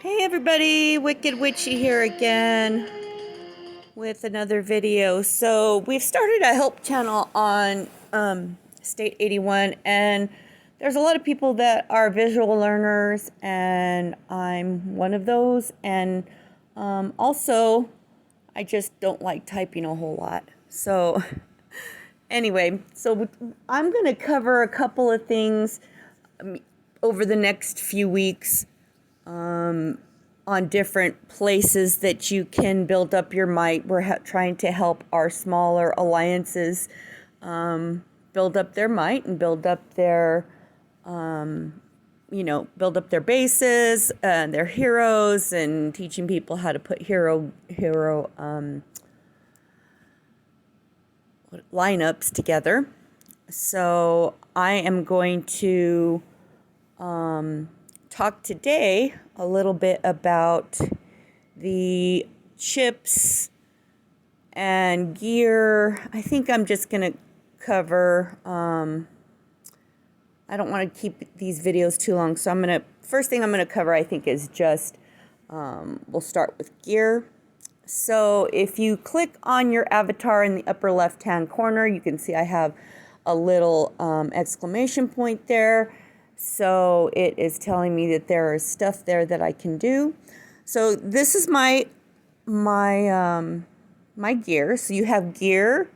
Hey everybody, Wicked Witchy here again with another video. So we've started a help channel on S81, and there's a lot of people that are visual learners, and I'm one of those. And also, I just don't like typing a whole lot. So anyway, so I'm going to cover a couple of things over the next few weeks on different places that you can build up your might. We're trying to help our smaller alliances build up their might and build up their, build up their bases and their heroes, and teaching people how to put hero lineups together. So I am going to talk today a little bit about the chips and gear. I think I'm just going to cover, I don't want to keep these videos too long, so first thing I'm going to cover, I think, is just, we'll start with gear. So if you click on your avatar in the upper left hand corner, you can see I have a little exclamation point there. So it is telling me that there is stuff there that I can do. So this is my gear. So you have gear,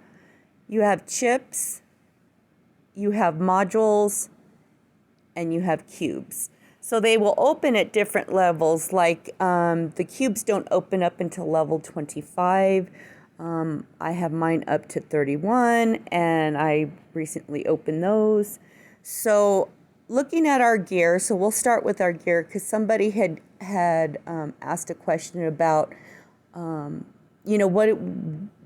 you have chips, you have modules, and you have cubes. So they will open at different levels. Like the cubes don't open up until level 25. I have mine up to 31, and I recently opened those. So looking at our gear, so we'll start with our gear, because somebody had asked a question about,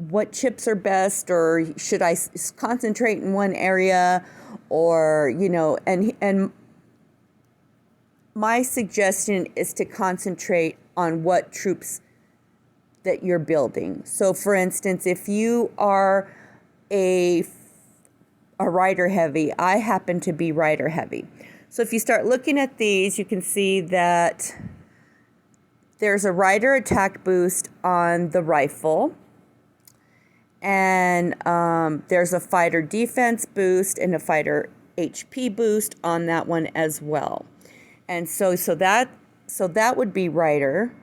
what chips are best, or should I concentrate in one area, or, and my suggestion is to concentrate on what troops that you're building. So for instance, if you are a rider heavy, I happen to be rider heavy. So if you start looking at these, you can see that there's a rider attack boost on the rifle, and there's a fighter defense boost and a fighter HP boost on that one as well. And so that would be rider.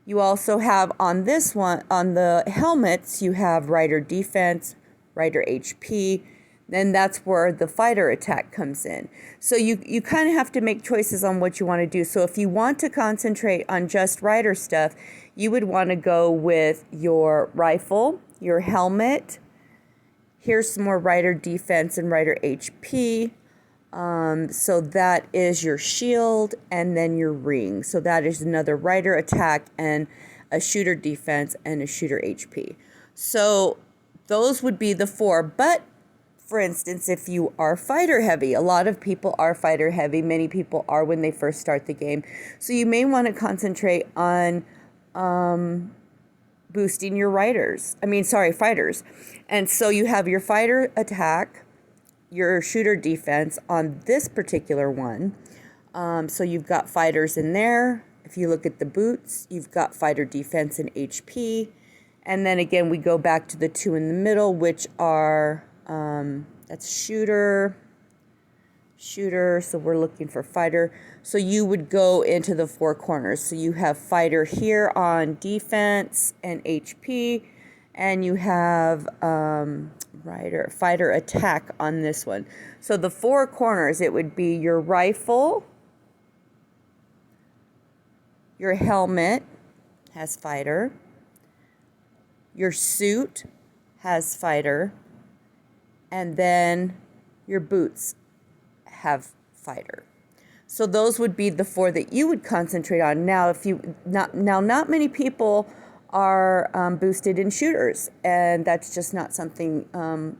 You also have on this one, on the helmets, you have rider defense, rider HP. Then that's where the fighter attack comes in. So you kind of have to make choices on what you want to do. So if you want to concentrate on just rider stuff, you would want to go with your rifle, your helmet. Here's some more rider defense and rider HP. So that is your shield, and then your ring. So that is another rider attack and a shooter defense and a shooter HP. So those would be the four. But for instance, if you are fighter heavy, a lot of people are fighter heavy. Many people are when they first start the game. So you may want to concentrate on boosting your fighters. And so you have your fighter attack, your shooter defense on this particular one. So you've got fighters in there. If you look at the boots, you've got fighter defense and HP. And then again, we go back to the two in the middle, which are, that's shooter, so we're looking for fighter. So you would go into the four corners. So you have fighter here on defense and HP, and you have fighter attack on this one. So the four corners, it would be your rifle, your helmet has fighter, your suit has fighter, and then your boots have fighter. So those would be the four that you would concentrate on. Now, not many people are boosted in shooters, and that's just not something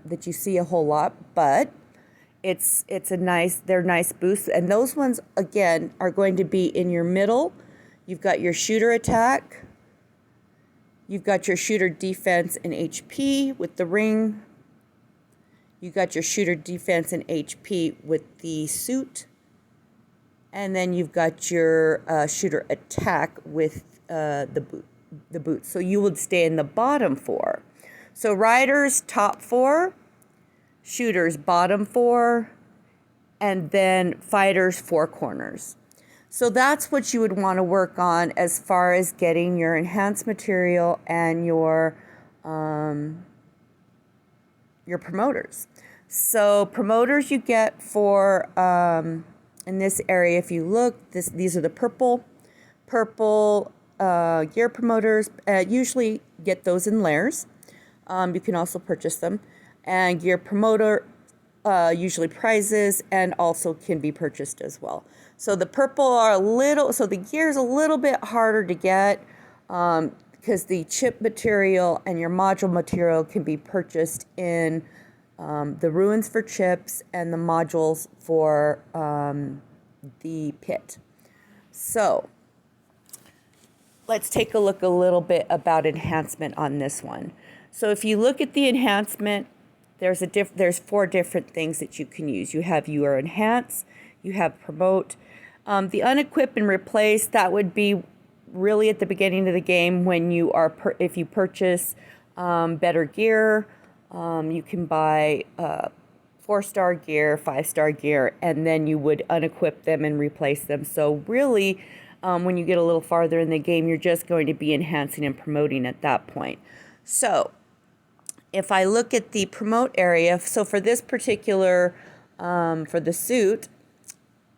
that you see a whole lot. But they're nice boosts, and those ones again are going to be in your middle. You've got your shooter attack, you've got your shooter defense and HP with the ring. You got your shooter defense and HP with the suit. And then you've got your shooter attack with the boots. So you would stay in the bottom 4. So riders top 4, shooters bottom 4, and then fighters 4 corners. So that's what you would want to work on as far as getting your enhanced material and your promoters. So promoters you get for in this area, if you look, these are the purple gear promoters. Usually get those in layers. You can also purchase them. And gear promoter, usually prizes, and also can be purchased as well. So the purple are so the gear is a little bit harder to get because the chip material and your module material can be purchased in the ruins for chips and the modules for the pit. So let's take a look a little bit about enhancement on this one. So if you look at the enhancement, there's 4 different things that you can use. You have your enhance, you have promote, the unequip and replace. That would be really at the beginning of the game when you are if you purchase better gear. You can buy 4-star gear, 5-star gear, and then you would unequip them and replace them. So really, when you get a little farther in the game, you're just going to be enhancing and promoting at that point. So if I look at the promote area, so for this particular, for the suit,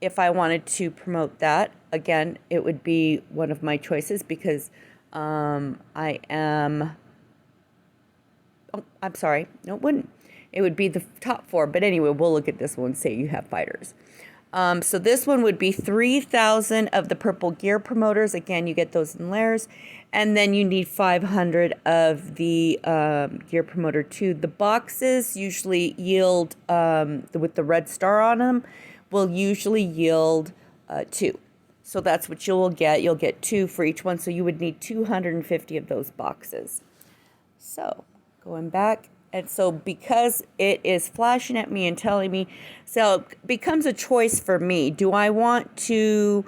if I wanted to promote that, again, it would be one of my choices because I am, I'm sorry, no, it wouldn't. It would be the top 4, but anyway, we'll look at this one, say you have fighters. So this one would be 3,000 of the purple gear promoters. Again, you get those in layers. And then you need 500 of the gear promoter 2. The boxes usually yield, with the red star on them, will usually yield 2. So that's what you will get. You'll get 2 for each one. So you would need 250 of those boxes. So going back. And so because it is flashing at me and telling me, so it becomes a choice for me. Do I want to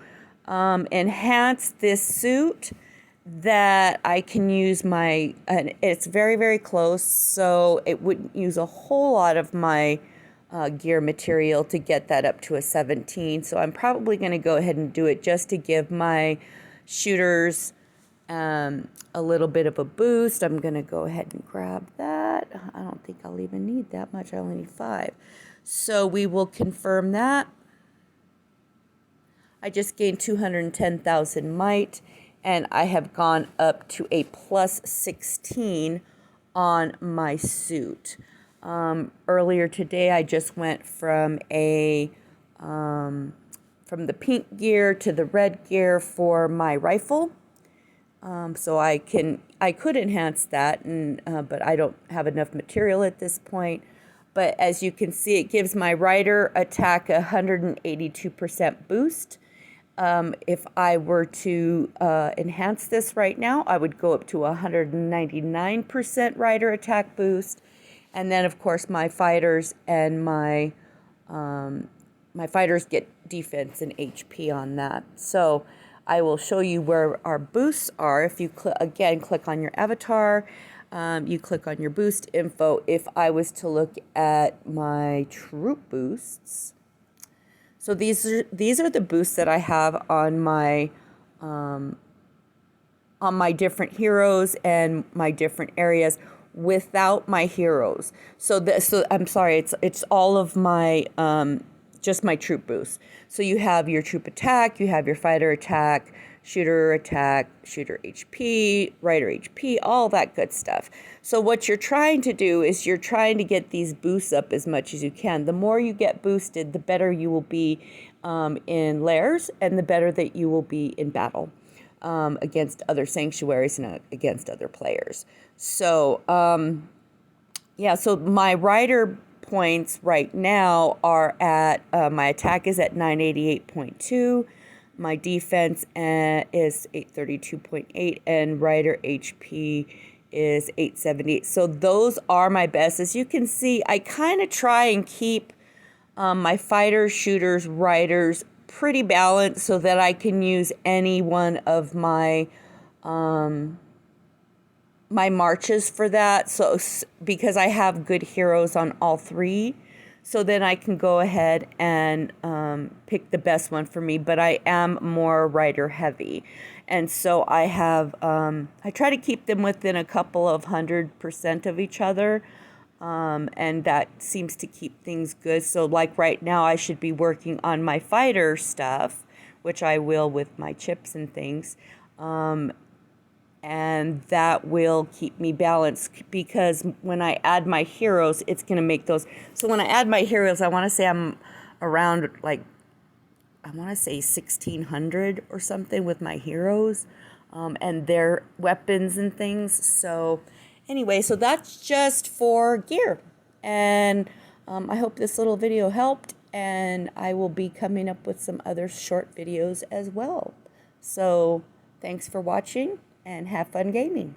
enhance this suit that I can use my, and it's very, very close, so it wouldn't use a whole lot of my gear material to get that up to a 17. So I'm probably going to go ahead and do it just to give my shooters a little bit of a boost. I'm going to go ahead and grab that. I don't think I'll even need that much. I only need 5. So we will confirm that. I just gained 210,000 might, and I have gone up to a plus 16 on my suit. Earlier today, I just went from a from the pink gear to the red gear for my rifle. So I could enhance that, and but I don't have enough material at this point. But as you can see, it gives my rider attack 182% boost. If I were to enhance this right now, I would go up to 199% rider attack boost. And then, of course, my fighters and my fighters get defense and HP on that. So I will show you where our boosts are. If you again click on your avatar, you click on your boost info. If I was to look at my troop boosts, so these are the boosts that I have on my different heroes and my different areas without my heroes. So I'm sorry, it's all of my just my troop boosts. So you have your troop attack, you have your fighter attack, shooter HP, rider HP, all that good stuff. So what you're trying to do is you're trying to get these boosts up as much as you can. The more you get boosted, the better you will be in layers, and the better that you will be in battle against other sanctuaries and against other players. So yeah, so my rider points right now are at, my attack is at 988.2, my defense is 832.8, and rider HP is 878. So those are my best. As you can see, I kind of try and keep my fighters, shooters, riders pretty balanced so that I can use any one of my my marches for that. So because I have good heroes on all three, so then I can go ahead and pick the best one for me. But I am more rider heavy, and so I have I try to keep them within a couple of 100% of each other. And that seems to keep things good. So like right now I should be working on my fighter stuff, which I will with my chips and things. And that will keep me balanced, because when I add my heroes, it's going to make those. So when I add my heroes, I want to say I'm around, like, I want to say 1,600 or something with my heroes and their weapons and things. So anyway, so that's just for gear. And I hope this little video helped, and I will be coming up with some other short videos as well. So thanks for watching, and have fun gaming.